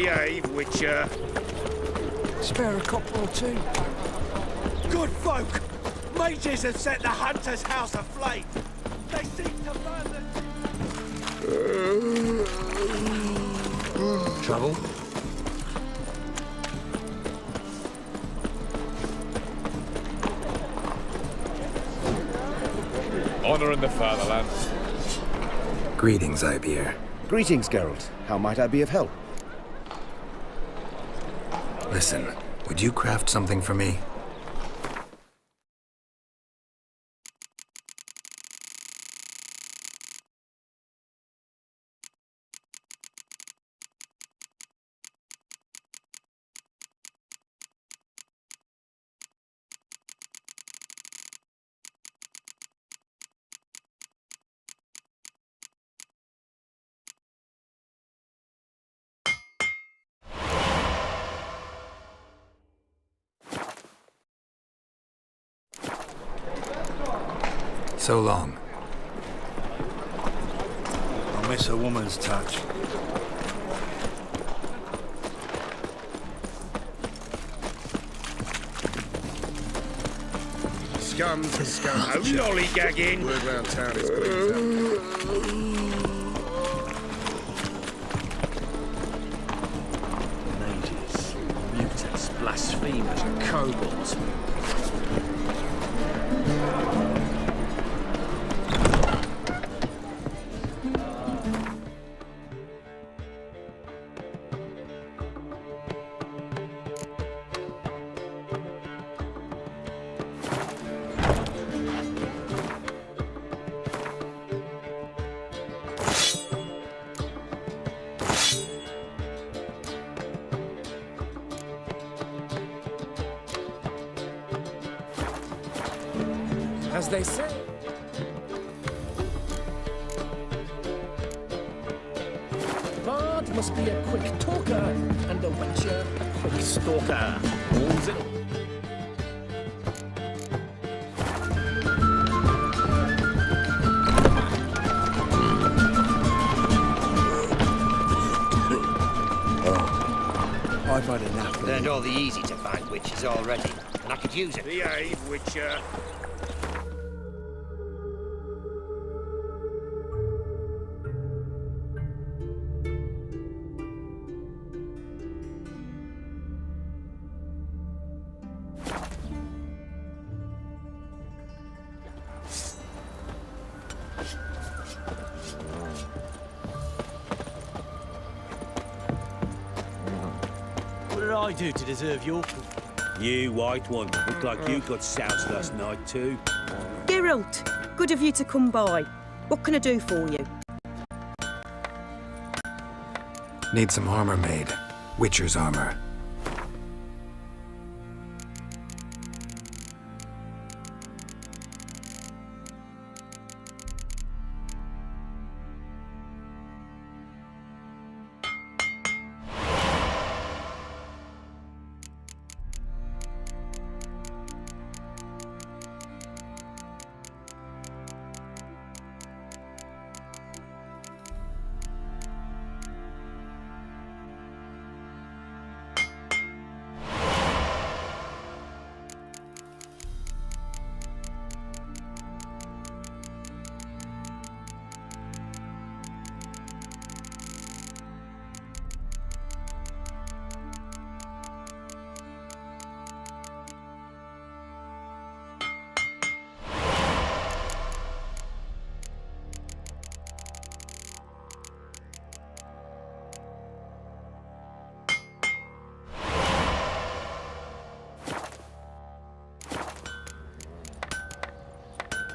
Behave, Witcher. Spare a copper or two. Good folk! Mages have set the Hunter's house aflame! They seek to burn the... Trouble? Honor in the fatherland. Greetings, Ibeer. Greetings, Geralt. How might I be of help? Listen, would you craft something for me? So long. I miss a woman's touch. Scum to scum. No lollygagging. Word round town is clean. Mages, mutants, blasphemers, kobolds. As they say. Bard must be a quick talker, and a Witcher a quick stalker. All's in all. I've had enough. Learned all the easy to find witches already, and I could use it. Behave, Witcher. What did I do to deserve your... You, white one, look like you got soused last night too. Geralt, good of you to come by. What can I do for you? Need some armor made. Witcher's armor.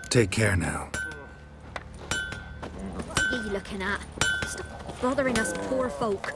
Take care now. What are you looking at? Stop bothering us poor folk.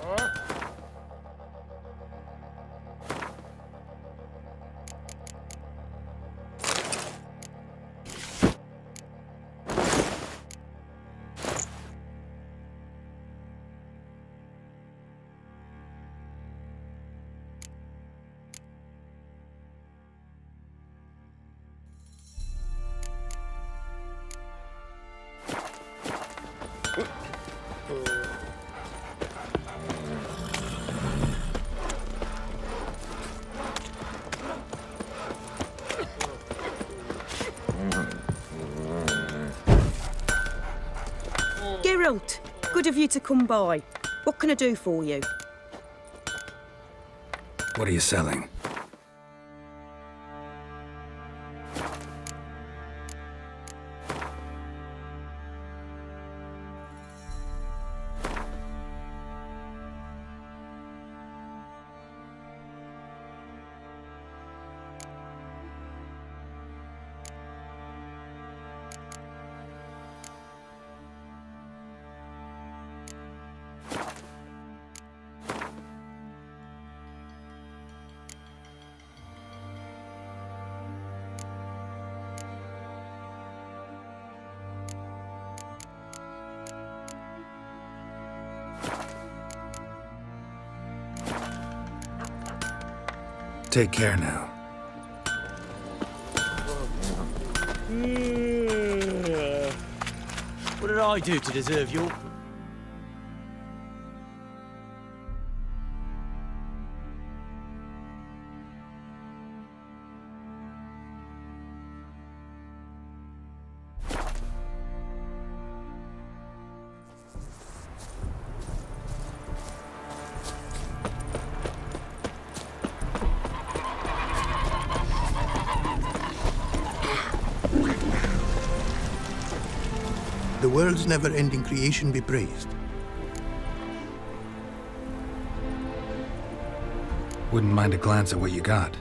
Count, good of you to come by. What can I do for you? What are you selling? Take care now. What did I do to deserve your... The world's never-ending creation be praised. Wouldn't mind a glance at what you got.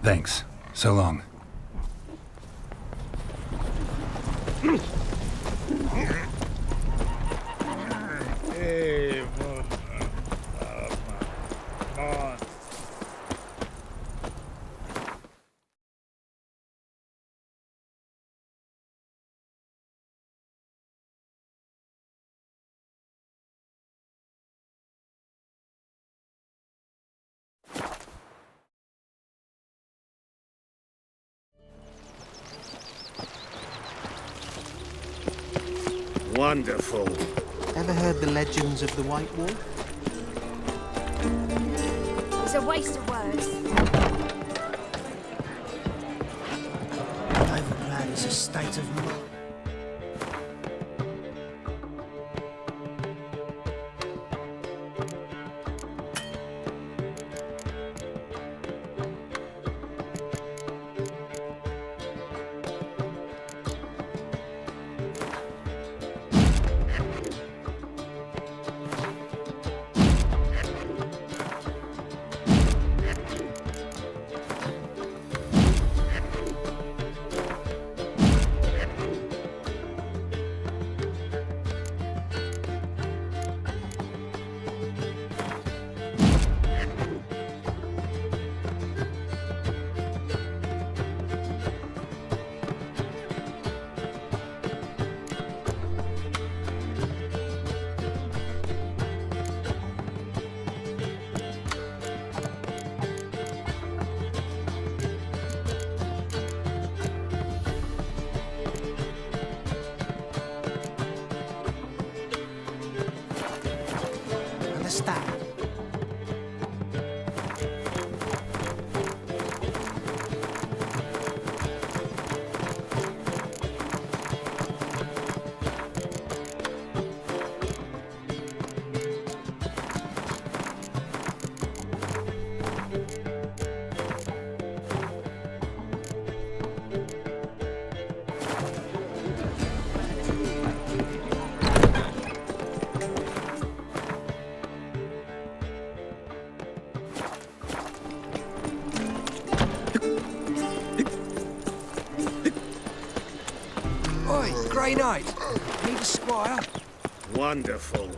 Thanks. So long. Hey, on. Wonderful. Ever heard the legends of the White Wolf? It's a waste of words. Overclad is a state of mind. Understand? Oi, Grey Knight. Need a squire? Wonderful.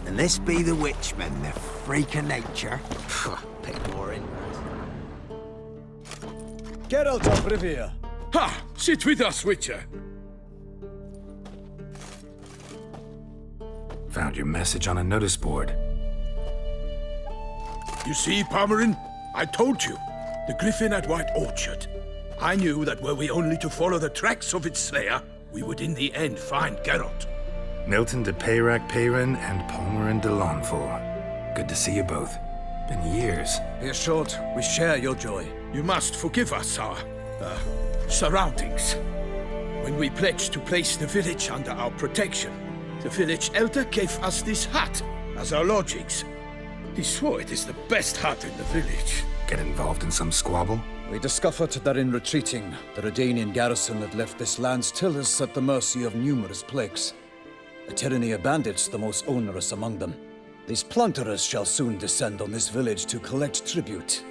And this be the Witchman, the freak of nature. Bit boring. Geralt of Rivia. Ha! Sit with us, Witcher. Found your message on a notice board. You see, Parmarin? I told you. The griffin at White Orchard. I knew that were we only to follow the tracks of its slayer, we would in the end find Geralt. Milton de Peyrac Peyrin and Palmerin de Lawnford. Good to see you both. Been years. Be short, we share your joy. You must forgive us our surroundings. When we pledged to place the village under our protection, the village elder gave us this hut as our lodgings. He swore it is the best hut in the village. Get involved in some squabble? We discovered that in retreating, the Redanian garrison that left this land still is at the mercy of numerous plagues. The tyranny of bandits the most onerous among them. These plunderers shall soon descend on this village to collect tribute.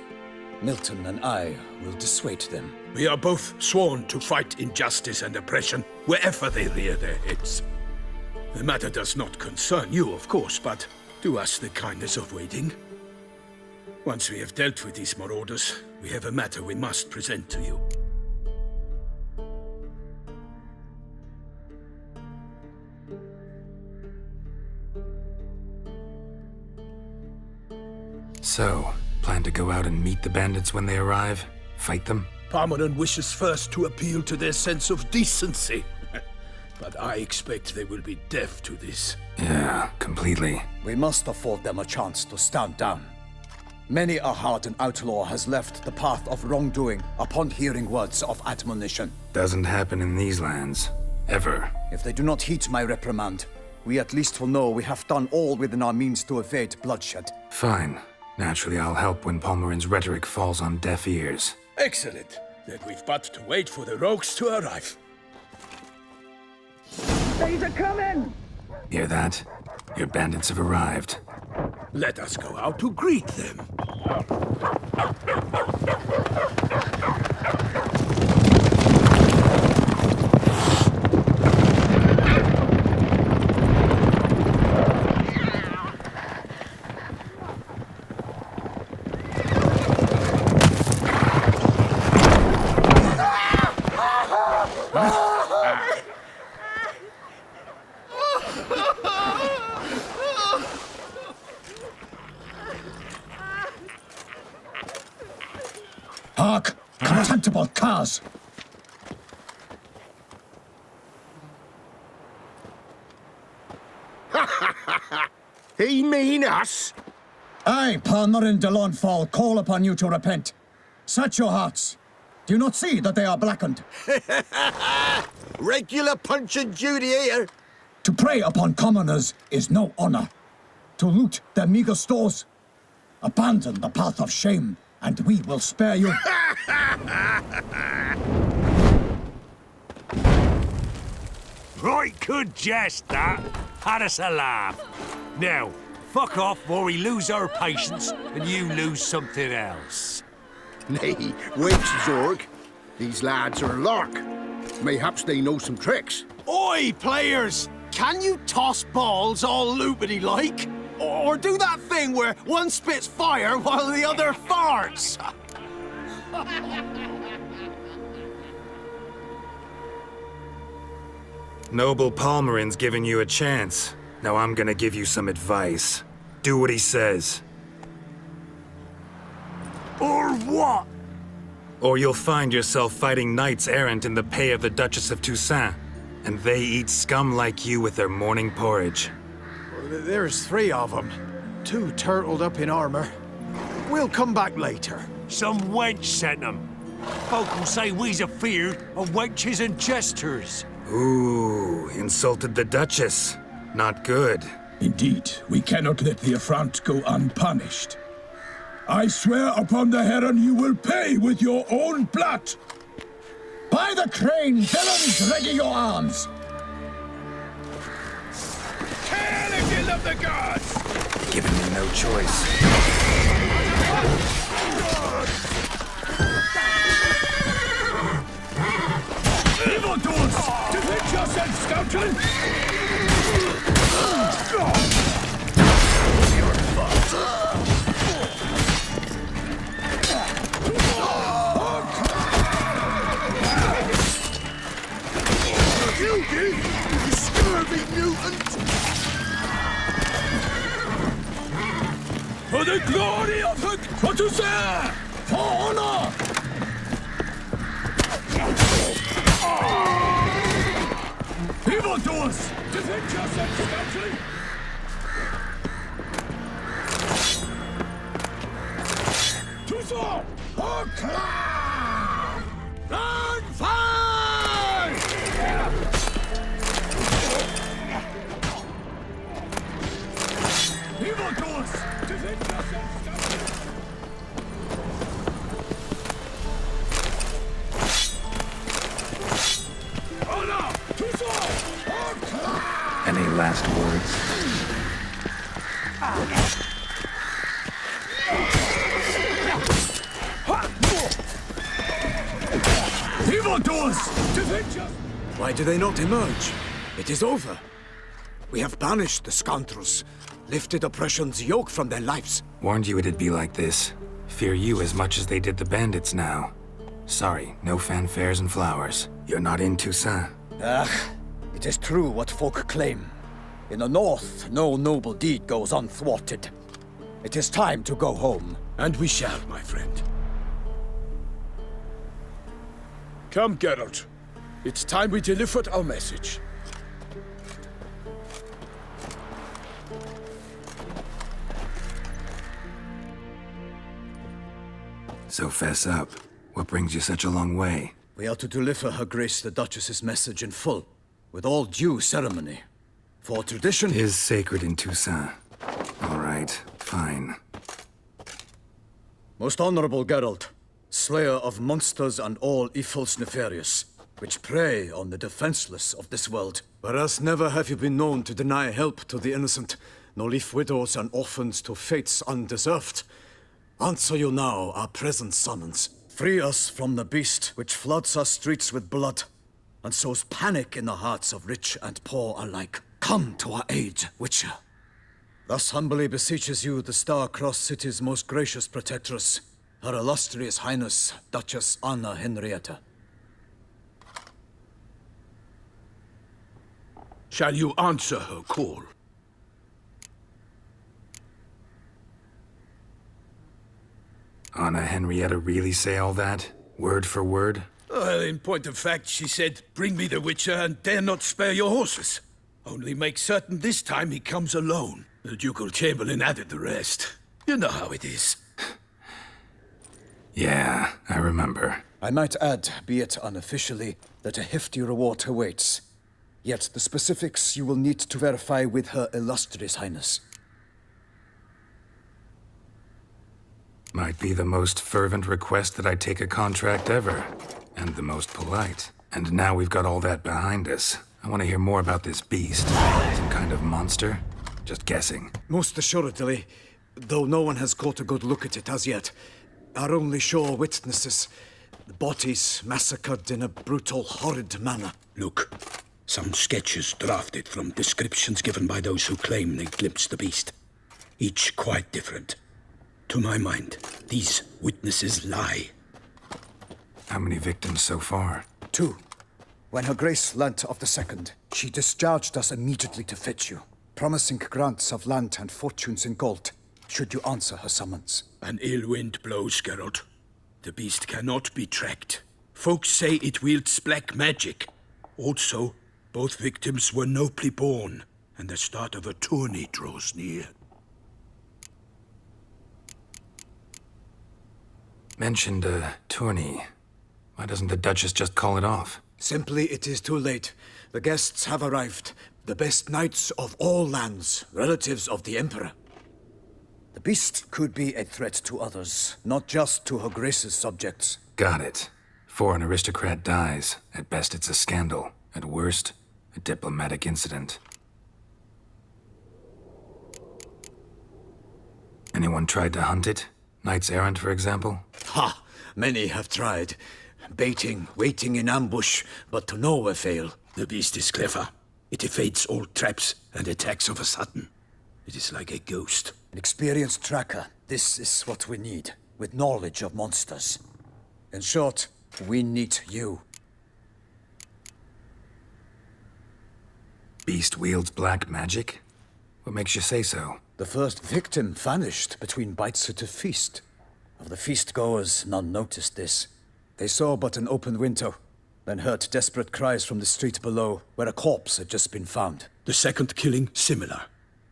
Milton and I will dissuade them. We are both sworn to fight injustice and oppression wherever they rear their heads. The matter does not concern you, of course, but do us the kindness of waiting. Once we have dealt with these marauders, we have a matter we must present to you. So, plan to go out and meet the bandits when they arrive? Fight them? Parmarin wishes first to appeal to their sense of decency. But I expect they will be deaf to this. Yeah, completely. We must afford them a chance to stand down. Many a hardened outlaw has left the path of wrongdoing upon hearing words of admonition. Doesn't happen in these lands. Ever. If they do not heed my reprimand, we at least will know we have done all within our means to evade bloodshed. Fine. Naturally, I'll help when Palmerin's rhetoric falls on deaf ears. Excellent. Then we've but to wait for the rogues to arrive. They're coming! Hear that? Your bandits have arrived. Let us go out to greet them. Hark! Contemptible cars! He mean us? I, Palmerin de Launfal, call upon you to repent. Set your hearts. Do you not see that they are blackened? Regular Punch and Judy here. To prey upon commoners is no honor. To loot their meager stores. Abandon the path of shame, and we will spare you. Right good jest, that. Had us a laugh. Now, fuck off or we lose our patience and you lose something else. Nay, wait, Zorg. These lads are lark. Mayhaps they know some tricks. Oi, players! Can you toss balls all loopity-like? Or do that thing where one spits fire while the other farts? Noble Palmerin's giving you a chance. Now I'm gonna give you some advice. Do what he says, Or what? or you'll find yourself fighting knights errant in the pay of the Duchess of Toussaint. And they eat scum like you with their morning porridge. There's 3 of them. 2 turtled up in armor. We'll come back later. Some wench sent them. Folk will say we's afeard of wenches and jesters. Ooh, insulted the Duchess. Not good. Indeed, we cannot let the affront go unpunished. I swear upon the Heron you will pay with your own blood. By the crane, villains, ready your arms! Hail if you love the gods! Giving me no choice. Evildoers! Defend yourself, scoundrel! You scurvy mutant! For the glory of the Toussaint! For honor! Evildoers! Defend yourself, scoundrel! Toussaint! And fire! Evildoers! Defend yourself, scoundrel! Honor! Toussaint! Any last words? Evildoers! Defend yourself! Why do they not emerge? It is over. We have banished the scoundrels, lifted oppression's yoke from their lives. Warned you it'd be like this. Fear you as much as they did the bandits now. Sorry, no fanfares and flowers. You're not in Toussaint. It is true what folk claim. In the north, no noble deed goes unthwarted. It is time to go home. And we shall, my friend. Come, Geralt. It's time we delivered our message. So fess up. What brings you such a long way? We are to deliver Her Grace the Duchess's message in full, with all due ceremony. For tradition... Is sacred in Toussaint. All right, fine. Most honorable Geralt, slayer of monsters and all evils nefarious, which prey on the defenseless of this world. Whereas never have you been known to deny help to the innocent, nor leave widows and orphans to fates undeserved. Answer you now our present summons. Free us from the beast which floods our streets with blood, and sows panic in the hearts of rich and poor alike. Come to our aid, Witcher. Thus humbly beseeches you the Star-Crossed City's most gracious protectress, Her Illustrious Highness, Duchess Anna Henrietta. Shall you answer her call? Anna Henrietta really say all that? Word for word? Well, in point of fact, she said, "Bring me the Witcher and dare not spare your horses. Only make certain this time he comes alone." The Ducal Chamberlain added the rest. You know how it is. Yeah, I remember. I might add, be it unofficially, that a hefty reward awaits. Yet the specifics you will need to verify with Her Illustrious Highness. Might be the most fervent request that I take a contract ever. And the most polite. And now we've got all that behind us. I want to hear more about this beast. Some kind of monster? Just guessing. Most assuredly, though no one has caught a good look at it as yet. Our only sure witnesses. The bodies massacred in a brutal, horrid manner. Look, some sketches drafted from descriptions given by those who claim they glimpsed the beast. Each quite different. To my mind, these witnesses lie. How many victims so far? 2. When Her Grace learnt of the second, she discharged us immediately to fetch you, promising grants of land and fortunes in gold, should you answer her summons. An ill wind blows, Geralt. The beast cannot be tracked. Folks say it wields black magic. Also, both victims were nobly born, and the start of a tourney draws near. Mentioned a tourney. Why doesn't the Duchess just call it off? Simply, it is too late. The guests have arrived. The best knights of all lands, relatives of the Emperor. The beast could be a threat to others, not just to Her Grace's subjects. Got it. Before an aristocrat dies, at best it's a scandal. At worst, a diplomatic incident. Anyone tried to hunt it? Knights errant, for example? Ha! Many have tried. Baiting, waiting in ambush, but to no avail. The beast is clever. It evades all traps and attacks of a sudden. It is like a ghost. An experienced tracker. This is what we need, with knowledge of monsters. In short, we need you. Beast wields black magic? What makes you say so? The first victim vanished between bites at a feast. Of the feast-goers, none noticed this. They saw but an open window, then heard desperate cries from the street below, where a corpse had just been found. The second killing, similar.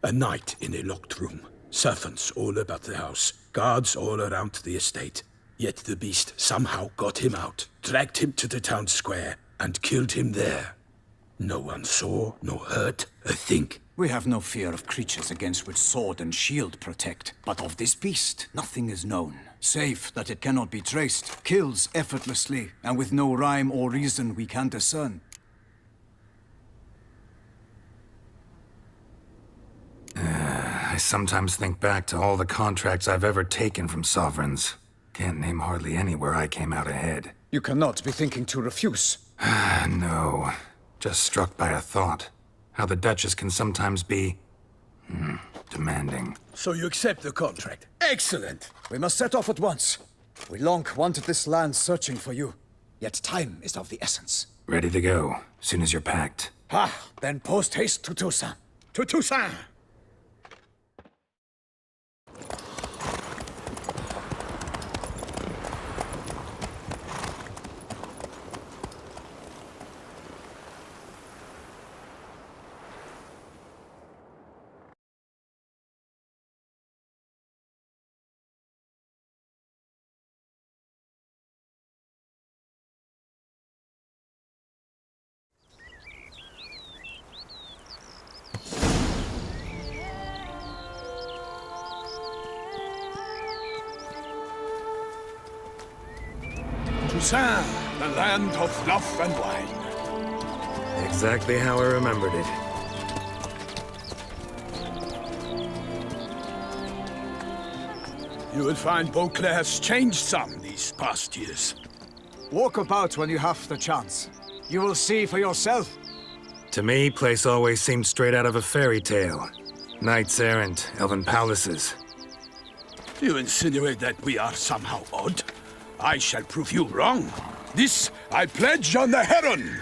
A night in a locked room. Servants all about the house. Guards all around the estate. Yet the beast somehow got him out, dragged him to the town square, and killed him there. No one saw, nor heard a thing. We have no fear of creatures against which sword and shield protect. But of this beast, nothing is known. Save that it cannot be traced, kills effortlessly, and with no rhyme or reason we can discern. I sometimes think back to all the contracts I've ever taken from sovereigns. Can't name hardly any where I came out ahead. You cannot be thinking to refuse. No. Just struck by a thought. How the Duchess can sometimes be... demanding. So you accept the contract. Excellent! We must set off at once. We long wanted this land searching for you. Yet time is of the essence. Ready to go, soon as you're packed. Then post haste to Toussaint. To Toussaint! Toussaint, the land of love and wine. Exactly how I remembered it. You will find Beauclair has changed some these past years. Walk about when you have the chance. You will see for yourself. To me, place always seemed straight out of a fairy tale. Knights errant, elven palaces. You insinuate that we are somehow odd? I shall prove you wrong. This I pledge on the Heron!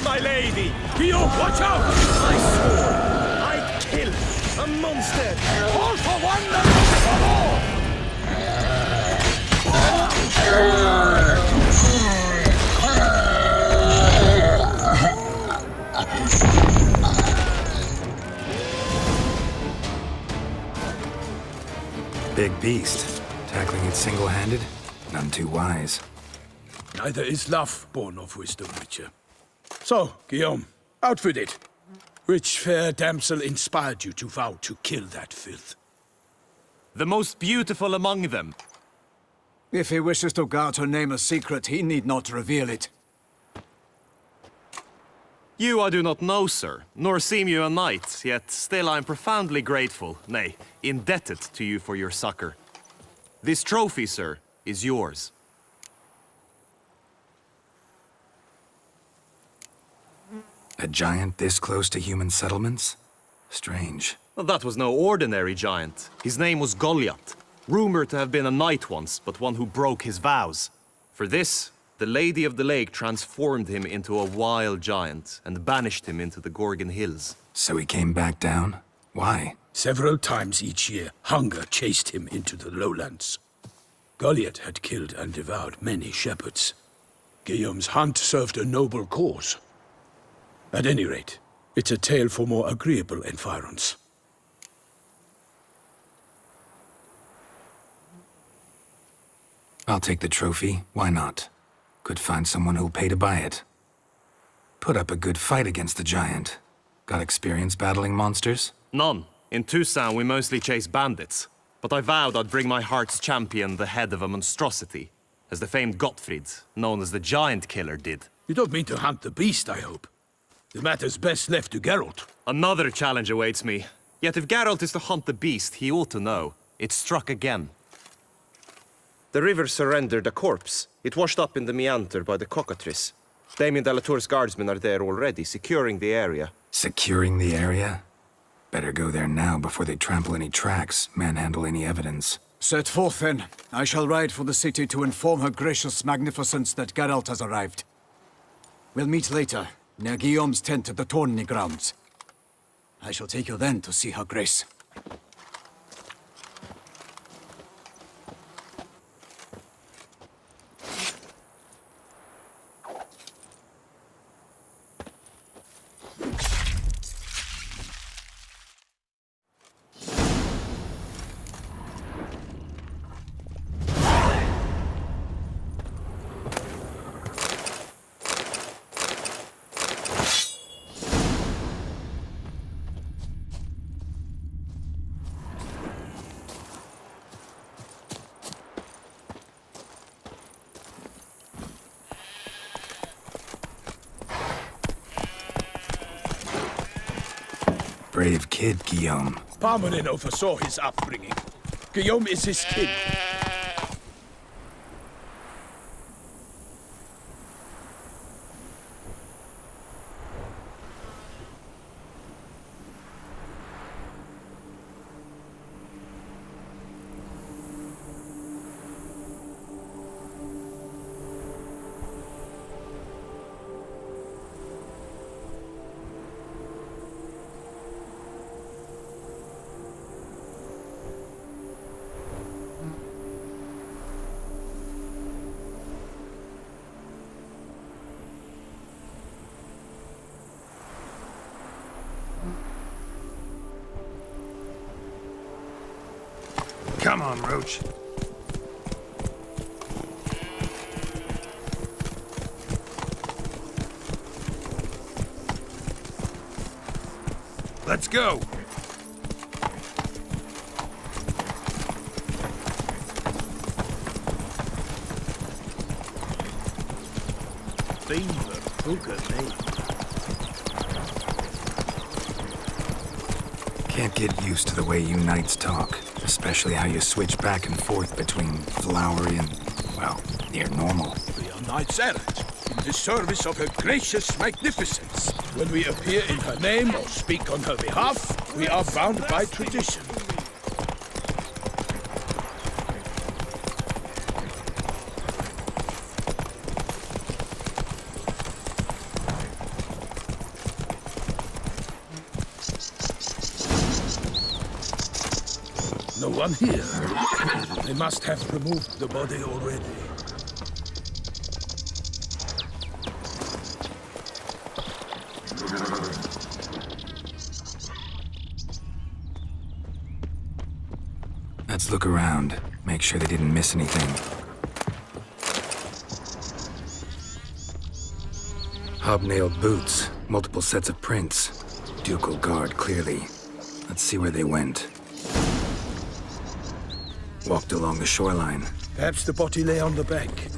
My lady! Guillaume, watch out! I swore I'd kill a monster! All for one and one for all! Big beast. Tackling it single-handed? None too wise. Neither is love born of wisdom, Witcher. So, Guillaume, out with it. Which fair damsel inspired you to vow to kill that filth? The most beautiful among them. If he wishes to guard her name a secret, he need not reveal it. You I do not know, sir, nor seem you a knight, yet still I am profoundly grateful, nay, indebted to you for your succor. This trophy, sir, is yours. A giant this close to human settlements? Strange. Well, that was no ordinary giant. His name was Goliath, rumored to have been a knight once, but one who broke his vows. For this, the Lady of the Lake transformed him into a wild giant and banished him into the Gorgon Hills. So he came back down? Why? Several times each year, hunger chased him into the lowlands. Goliath had killed and devoured many shepherds. Guillaume's hunt served a noble cause. At any rate, it's a tale for more agreeable environs. I'll take the trophy. Why not? Could find someone who'll pay to buy it. Put up a good fight against the giant. Got experience battling monsters? None. In Toussaint, we mostly chase bandits. But I vowed I'd bring my heart's champion the head of a monstrosity, as the famed Gottfried, known as the Giant Killer, did. You don't mean to hunt the beast, I hope. The matter's best left to Geralt. Another challenge awaits me. Yet if Geralt is to hunt the beast, he ought to know. It struck again. The river surrendered a corpse. It washed up in the meander by the cockatrice. Damien de la Tour's guardsmen are there already, securing the area. Securing the area? Better go there now before they trample any tracks, manhandle any evidence. Set forth, then. I shall ride for the city to inform her gracious magnificence that Geralt has arrived. We'll meet later, near Guillaume's tent at the Tourney grounds. I shall take you then to see her grace. Brave kid, Guillaume. Parmelin oversaw his upbringing. Guillaume is his kin. Come on, Roach. Let's go. Beaver, look at me. Can't get used to the way you knights talk, especially how you switch back and forth between flowery and, well, near normal. We are knights errant, in the service of her gracious magnificence. When we appear in her name or speak on her behalf, we are bound by tradition. No one here. They must have removed the body already. Let's look around. Make sure they didn't miss anything. Hobnailed boots, multiple sets of prints. Ducal guard, clearly. Let's see where they went. Walked along the shoreline. Perhaps the body lay on the bank.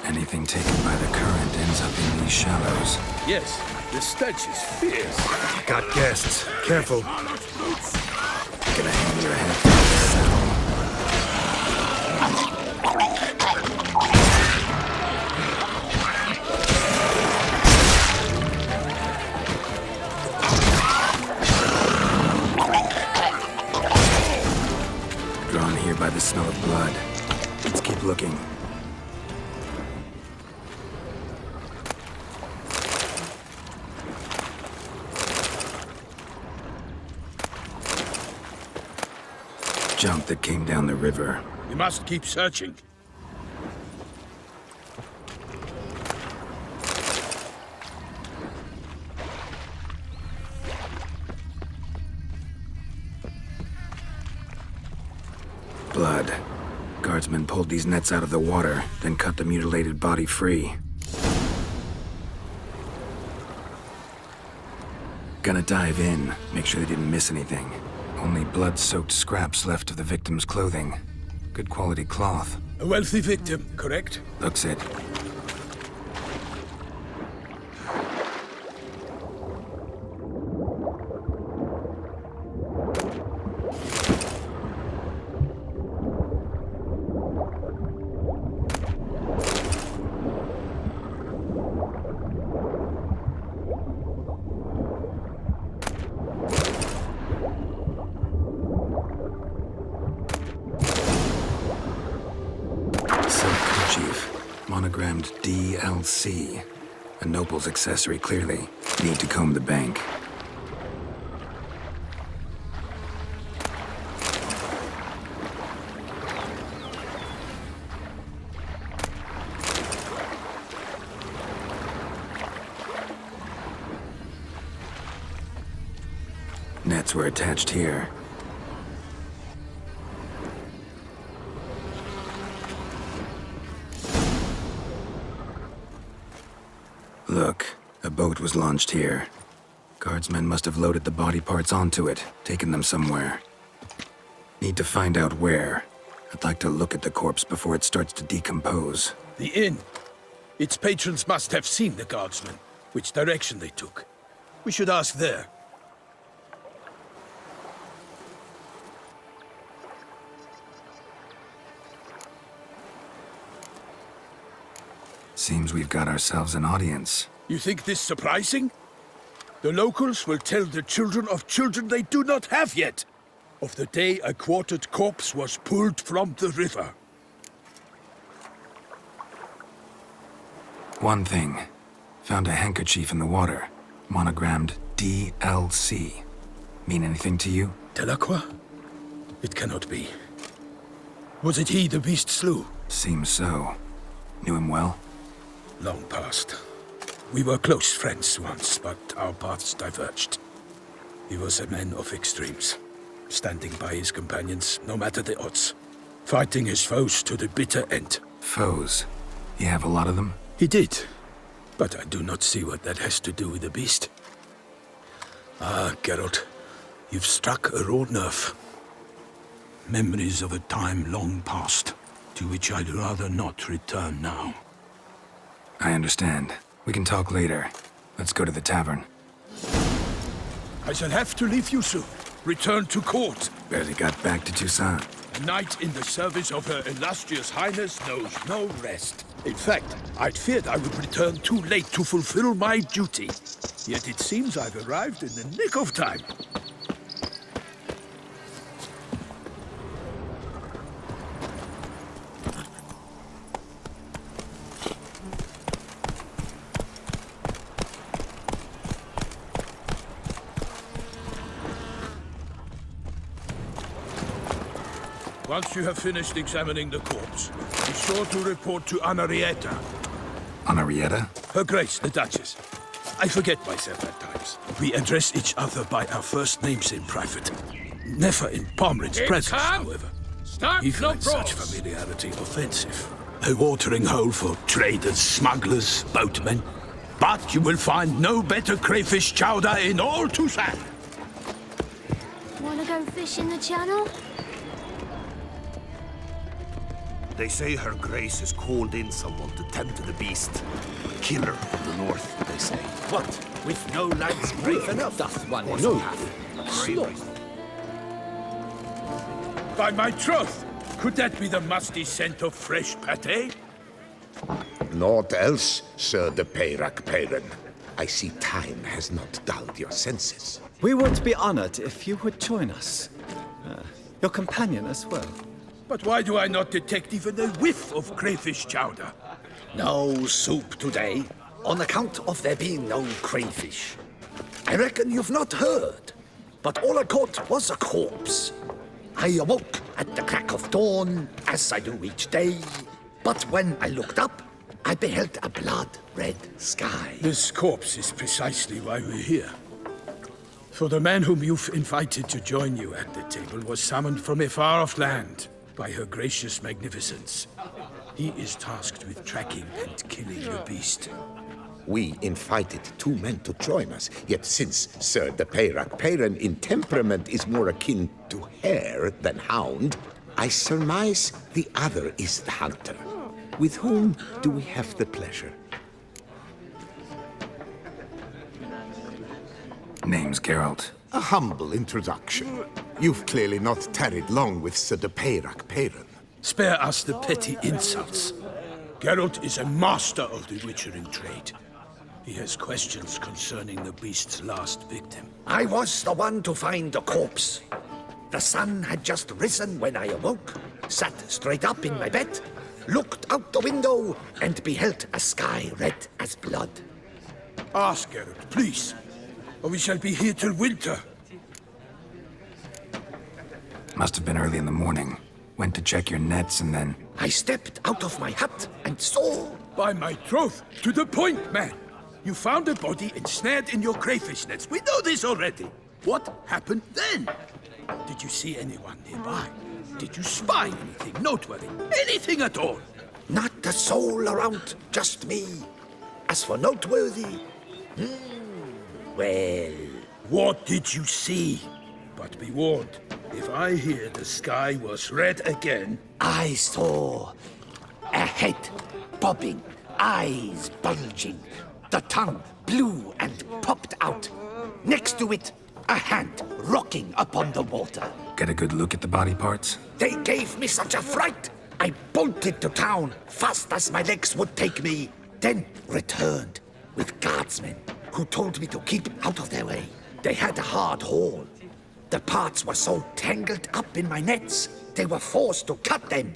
Anything taken by the current ends up in these shallows. Yes, the stench is fierce. Got guests. Careful. Gonna hang your head from the saddle. Drawn here by the smell of blood. Let's keep looking. Junk that came down the river. We must keep searching. Blood. Guardsmen pulled these nets out of the water, then cut the mutilated body free. Gonna dive in, make sure they didn't miss anything. Only blood-soaked scraps left of the victim's clothing. Good quality cloth. A wealthy victim, correct? Looks it. Monogrammed DLC. A noble's accessory, clearly. Need to comb the bank. Nets were attached here. Look, a boat was launched here. Guardsmen must have loaded the body parts onto it, taken them somewhere. Need to find out where. I'd like to look at the corpse before it starts to decompose. The inn. Its patrons must have seen the guardsmen, which direction they took. We should ask there. Seems we've got ourselves an audience. You think this surprising? The locals will tell the children of children they do not have yet, of the day a quartered corpse was pulled from the river. One thing. Found a handkerchief in the water. Monogrammed DLC. Mean anything to you? Delacroix? It cannot be. Was it he the beast slew? Seems so. Knew him well? Long past. We were close friends once, but our paths diverged. He was a man of extremes, standing by his companions, no matter the odds. Fighting his foes to the bitter end. Foes? You have a lot of them? He did, but I do not see what that has to do with the beast. Ah, Geralt, you've struck a raw nerve. Memories of a time long past, to which I'd rather not return now. I understand. We can talk later. Let's go to the tavern. I shall have to leave you soon. Return to court. Barely got back to Toussaint. A knight in the service of Her Illustrious Highness knows no rest. In fact, I'd feared I would return too late to fulfill my duty. Yet it seems I've arrived in the nick of time. Once you have finished examining the corpse, be sure to report to Anarietta. Anarietta? Her Grace, the Duchess. I forget myself at times. We address each other by our first names in private. Never in Pomrin's presence, however. He finds such familiarity offensive. A watering hole for traders, smugglers, boatmen. But you will find no better crayfish chowder in all Toussaint. Wanna go fish in the channel? They say Her Grace has called in someone to tend to the beast. A killer from the north, they say. What? With no lads brave enough? Doth one no have? By my troth, could that be the musty scent of fresh pâté? Naught else, Sir de Peyrac Peyran. I see time has not dulled your senses. We would be honored if you would join us. Your companion as well. But why do I not detect even a whiff of crayfish chowder? No soup today, on account of there being no crayfish. I reckon you've not heard, but all I caught was a corpse. I awoke at the crack of dawn, as I do each day, but when I looked up, I beheld a blood-red sky. This corpse is precisely why we're here. For the man whom you've invited to join you at the table was summoned from a far-off land by Her Gracious Magnificence. He is tasked with tracking and killing the beast. We invited two men to join us, yet since Sir de Peyrac Peyran in temperament is more akin to hare than hound, I surmise the other is the hunter. With whom do we have the pleasure? Name's Geralt. A humble introduction. You've clearly not tarried long with Sir de Peyrac Peyran. Spare us the petty insults. Geralt is a master of the witchering trade. He has questions concerning the beast's last victim. I was the one to find the corpse. The sun had just risen when I awoke, sat straight up in my bed, looked out the window, and beheld a sky red as blood. Ask Geralt, please, or we shall be here till winter. Must have been early in the morning. Went to check your nets and then... I stepped out of my hut and saw... By my troth, to the point, man. You found a body ensnared in your crayfish nets. We know this already. What happened then? Did you see anyone nearby? Did you spy anything noteworthy? Anything at all? Not a soul around, just me. As for noteworthy... well... What did you see? But be warned, if I hear the sky was red again... I saw a head bobbing, eyes bulging, the tongue blew and popped out. Next to it, a hand rocking upon the water. Get a good look at the body parts? They gave me such a fright. I bolted to town fast as my legs would take me, then returned with guardsmen who told me to keep out of their way. They had a hard haul. The parts were so tangled up in my nets, they were forced to cut them.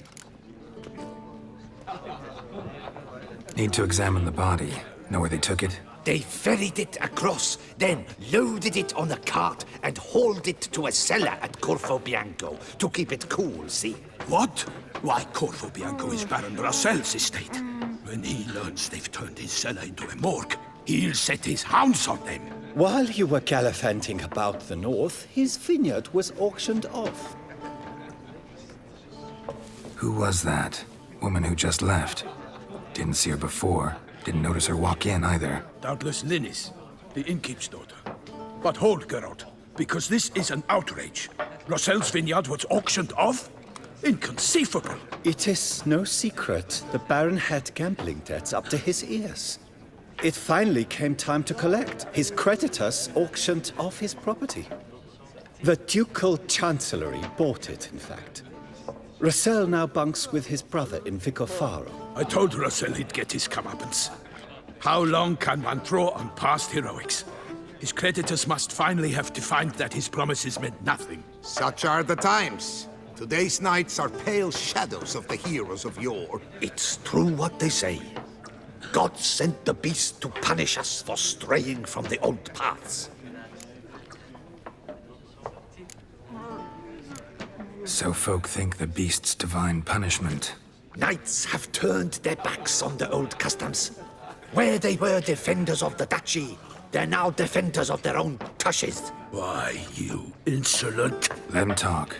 Need to examine the body. Know where they took it? They ferried it across, then loaded it on a cart and hauled it to a cellar at Corvo Bianco to keep it cool, see? What? Why, Corvo Bianco is Baron Brassel's estate. When he learns they've turned his cellar into a morgue, He'll set his hounds on them. While you were gallivanting about the north, his vineyard was auctioned off. Who was that? Woman who just left. Didn't see her before. Didn't notice her walk in either. Doubtless Linnis, the innkeep's daughter. But hold, Geralt, because this is an outrage. Rossel's vineyard was auctioned off? Inconceivable. It is no secret the Baron had gambling debts up to his ears. It finally came time to collect. His creditors auctioned off his property. The Ducal Chancellery bought it, in fact. Rossel now bunks with his brother in Vicofaro. I told Rossel he'd get his comeuppance. How long can one draw on past heroics? His creditors must finally have defined that his promises meant nothing. Such are the times. Today's knights are pale shadows of the heroes of yore. It's true what they say. God sent the beast to punish us for straying from the old paths. So folk think the beast's divine punishment. Knights have turned their backs on the old customs. Where they were defenders of the duchy, they're now defenders of their own tushes. Why, you insolent... Let him talk.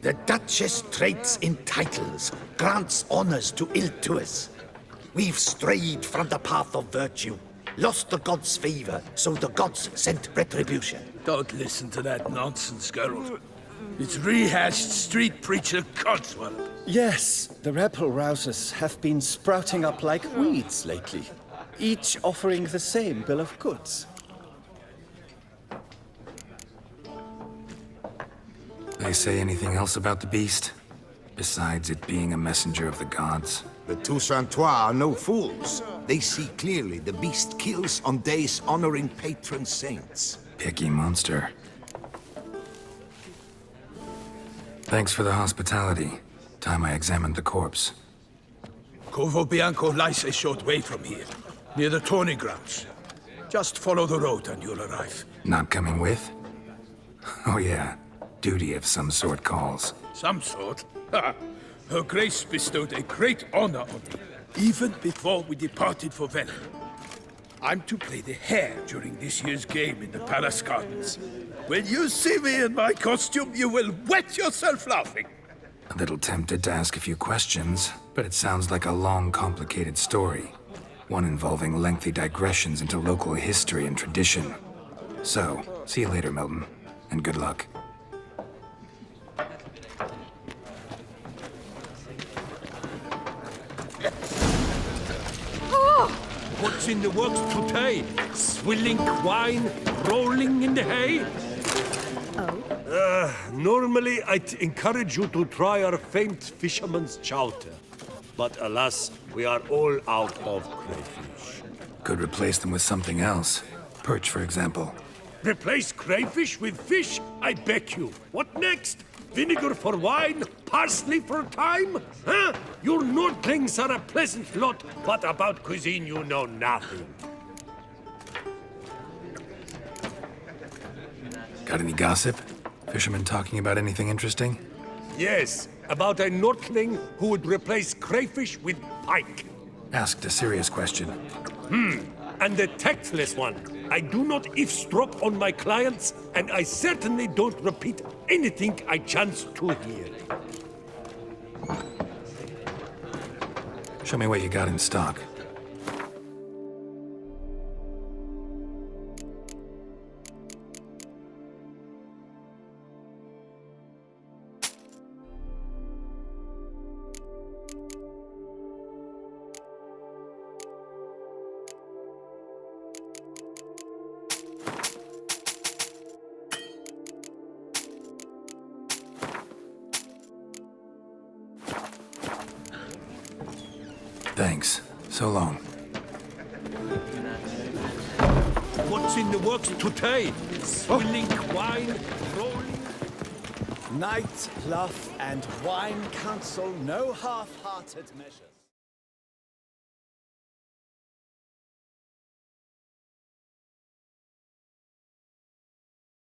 The Duchess trades in titles, grants honors to ill-doers. We've strayed from the path of virtue, lost the gods' favor, so the gods sent retribution. Don't listen to that nonsense, Geralt. It's rehashed street preacher codswallop. Yes, the rebel rousers have been sprouting up like weeds lately, each offering the same bill of goods. They say anything else about the beast? Besides it being a messenger of the gods? The Toussaintois are no fools. They see clearly the beast kills on days honoring patron saints. Picky monster. Thanks for the hospitality. Time I examined the corpse. Corvo Bianco lies a short way from here, near the tourney grounds. Just follow the road and you'll arrive. Not coming with? Oh yeah, duty of some sort calls. Some sort? Ha! Her Grace bestowed a great honor on me, even before we departed for Velen. I'm to play the hare during this year's game in the palace gardens. When you see me in my costume, you will wet yourself laughing. A little tempted to ask a few questions, but it sounds like a long, complicated story. One involving lengthy digressions into local history and tradition. So, see you later, Milton, and good luck. What's in the works today? Swilling wine, rolling in the hay? Normally, I'd encourage you to try our famed fisherman's chowder. But alas, we are all out of crayfish. Could replace them with something else. Perch, for example. Replace crayfish with fish? I beg you. What next? Vinegar for wine? Parsley for thyme? Huh? Your Nordlings are a pleasant lot, but about cuisine you know nothing. Got any gossip? Fishermen talking about anything interesting? Yes, about a Nordling who would replace crayfish with pike. Asked a serious question. And a tactless one. I do not eavesdrop on my clients, and I certainly don't repeat anything I chance to hear. Show me what you got in stock. Thanks. So long. What's in the works today? Swilling wine, rolling... Night, love, and wine counsel no half-hearted measures.